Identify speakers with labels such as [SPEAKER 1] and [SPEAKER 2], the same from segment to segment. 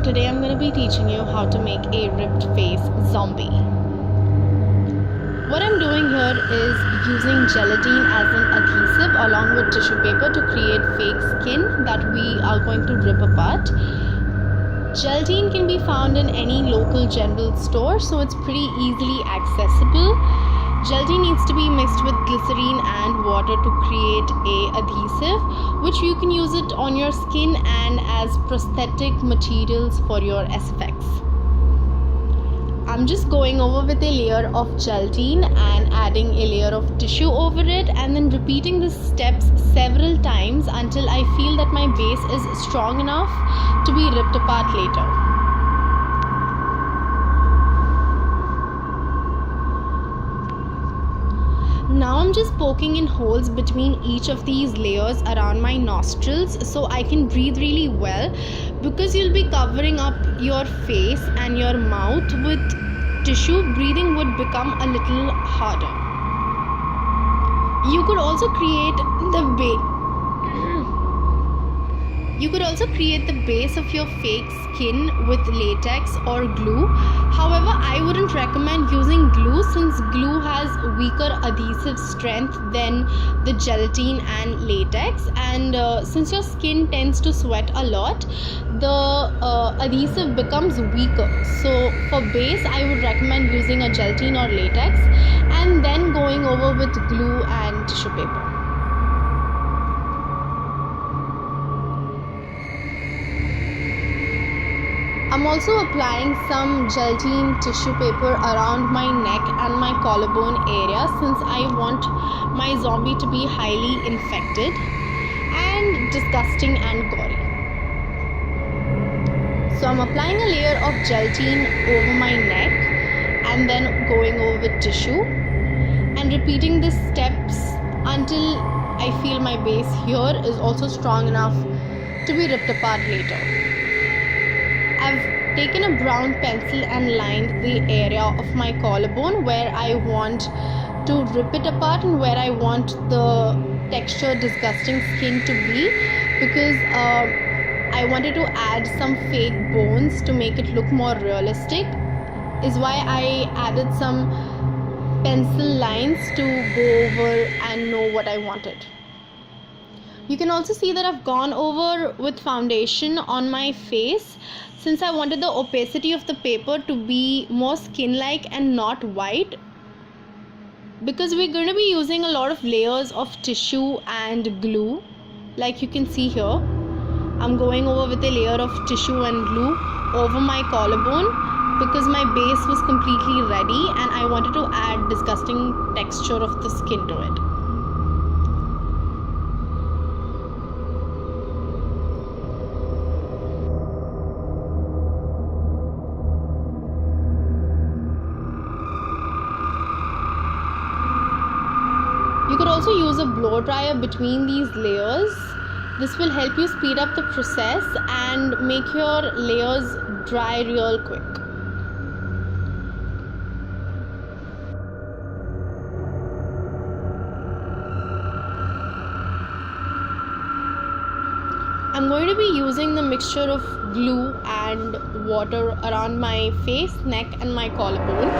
[SPEAKER 1] Today I'm going to be teaching you how to make a ripped face zombie. What I'm doing here is using gelatin as an adhesive along with tissue paper to create fake skin that we are going to rip apart. Gelatin can be found in any local general store, so it's pretty easily accessible. Gelatin needs to be mixed with glycerine and water to create a adhesive, which you can use it on your skin and as prosthetic materials for your SFX. I'm just going over with a layer of gelatin and adding a layer of tissue over it, and then repeating the steps several times until I feel that my base is strong enough to be ripped apart later. Now I'm just poking in holes between each of these layers around my nostrils so I can breathe really well, because you'll be covering up your face and your mouth with tissue. Breathing would become a little harder. You could also create the base of your fake skin with latex or glue. However, I wouldn't recommend using glue, since glue has weaker adhesive strength than the gelatin and latex, and since your skin tends to sweat a lot, the adhesive becomes weaker. So for base, I would recommend using a gelatin or latex and then going over with glue and tissue paper. I'm also applying some gelatin tissue paper around my neck and my collarbone area, since I want my zombie to be highly infected and disgusting and gory. So I'm applying a layer of gelatin over my neck and then going over with tissue and repeating the steps until I feel my base here is also strong enough to be ripped apart later. I've taken a brown pencil and lined the area of my collarbone where I want to rip it apart and where I want the texture disgusting skin to be, because I wanted to add some fake bones to make it look more realistic, is why I added some pencil lines to go over and know what I wanted. You can also see that I've gone over with foundation on my face, since I wanted the opacity of the paper to be more skin-like and not white, because we're going to be using a lot of layers of tissue and glue. Like you can see here, I'm going over with a layer of tissue and glue over my collarbone because my base was completely ready and I wanted to add disgusting texture of the skin to it. You could also use a blow dryer between these layers. This will help you speed up the process and make your layers dry real quick. I'm going to be using the mixture of glue and water around my face, neck and my collarbone.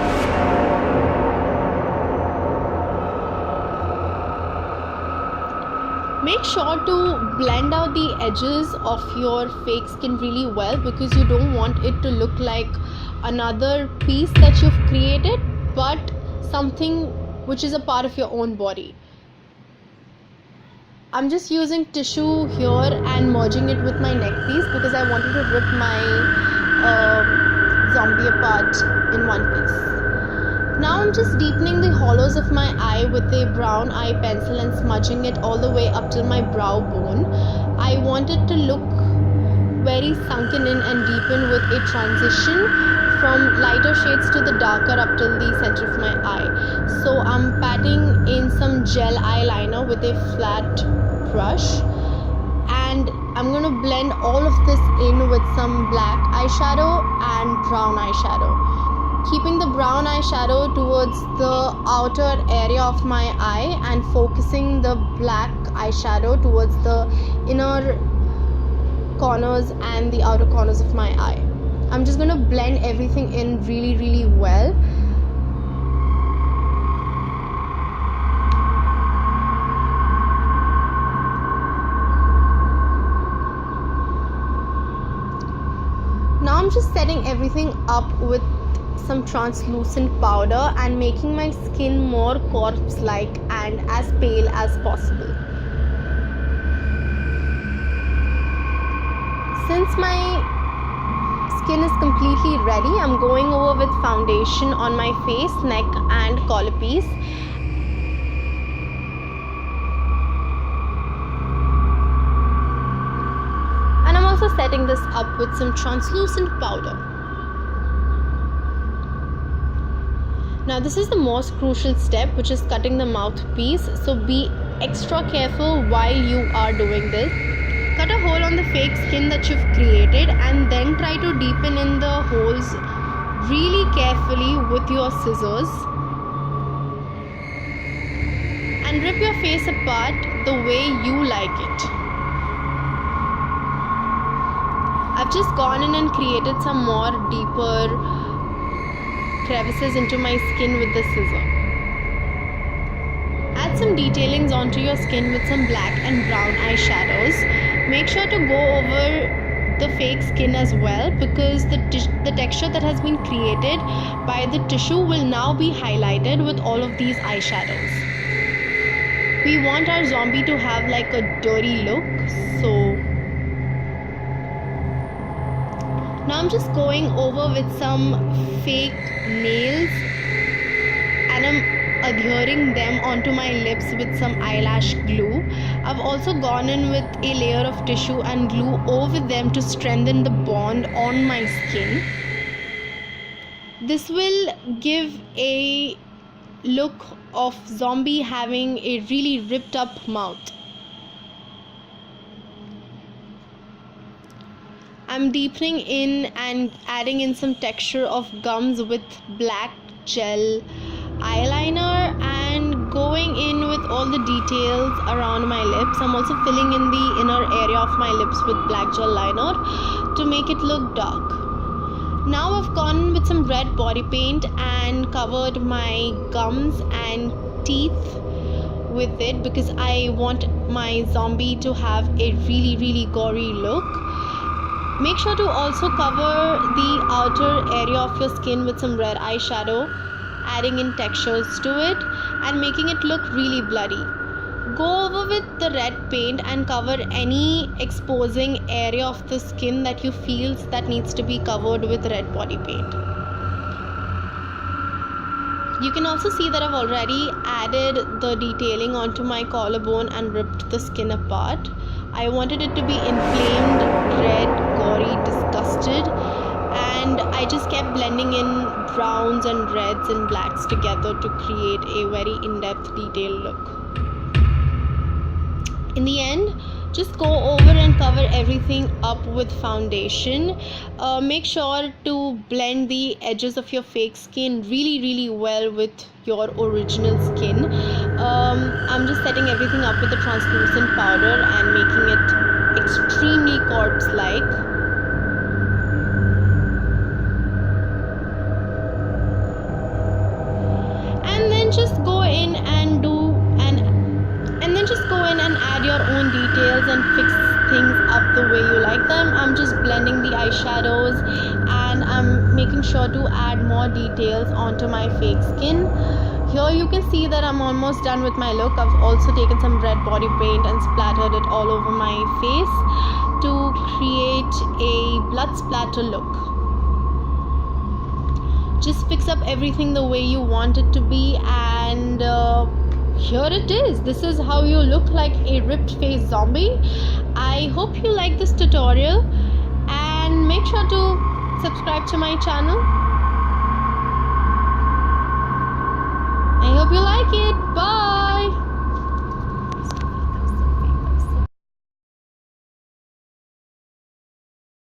[SPEAKER 1] Make sure to blend out the edges of your fake skin really well, because you don't want it to look like another piece that you've created, but something which is a part of your own body. I'm just using tissue here and merging it with my neck piece because I wanted to rip my zombie apart in one piece. Now I'm just deepening the hollows of my eye with a brown eye pencil and smudging it all the way up till my brow bone. I want it to look very sunken in and deepen with a transition from lighter shades to the darker up till the center of my eye. So I'm patting in some gel eyeliner with a flat brush, and I'm going to blend all of this in with some black eyeshadow and brown eyeshadow, keeping the brown eyeshadow towards the outer area of my eye and focusing the black eyeshadow towards the inner corners and the outer corners of my eye. I'm just going to blend everything in really well. Now I'm just setting everything up with some translucent powder and making my skin more corpse-like and as pale as possible. Since my skin is completely ready, I'm going over with foundation on my face, neck and collar piece. And I'm also setting this up with some translucent powder. Now this is the most crucial step, which is cutting the mouthpiece, so be extra careful while you are doing this. Cut a hole on the fake skin that you've created and then try to deepen in the holes really carefully with your scissors. And rip your face apart the way you like it. I've just gone in and created some more deeper crevices into my skin with the scissor. Add some detailings onto your skin with some black and brown eyeshadows. Make sure to go over the fake skin as well, because the texture that has been created by the tissue will now be highlighted with all of these eyeshadows. We want our zombie to have like a dirty look, so now I'm just going over with some fake nails and I'm adhering them onto my lips with some eyelash glue. I've also gone in with a layer of tissue and glue over them to strengthen the bond on my skin. This will give a look of zombie having a really ripped up mouth. I'm deepening in and adding in some texture of gums with black gel eyeliner and going in with all the details around my lips. I'm also filling in the inner area of my lips with black gel liner to make it look dark. Now I've gone with some red body paint and covered my gums and teeth with it because I want my zombie to have a really gory look. Make sure to also cover the outer area of your skin with some red eyeshadow, adding in textures to it and making it look really bloody. Go over with the red paint and cover any exposing area of the skin that you feel that needs to be covered with red body paint. You can also see that I've already added the detailing onto my collarbone and ripped the skin apart. I wanted it to be inflamed, red, gory, disgusted, and I just kept blending in browns and reds and blacks together to create a very in-depth detailed look. In the end, just go over and cover everything up with foundation. Make sure to blend the edges of your fake skin really well with your original skin. I'm just setting everything up with the translucent powder and making it extremely corpse-like. And then just go in and add your own details and fix things up the way you like them. I'm just blending the eyeshadows and I'm making sure to add more details onto my fake skin. Here you can see that I'm almost done with my look. I've also taken some red body paint and splattered it all over my face to create a blood splatter look. Just fix up everything the way you want it to be, and here it is. This is how you look like a ripped face zombie. I hope you like this tutorial and make sure to subscribe to my channel. I hope you like it. Bye.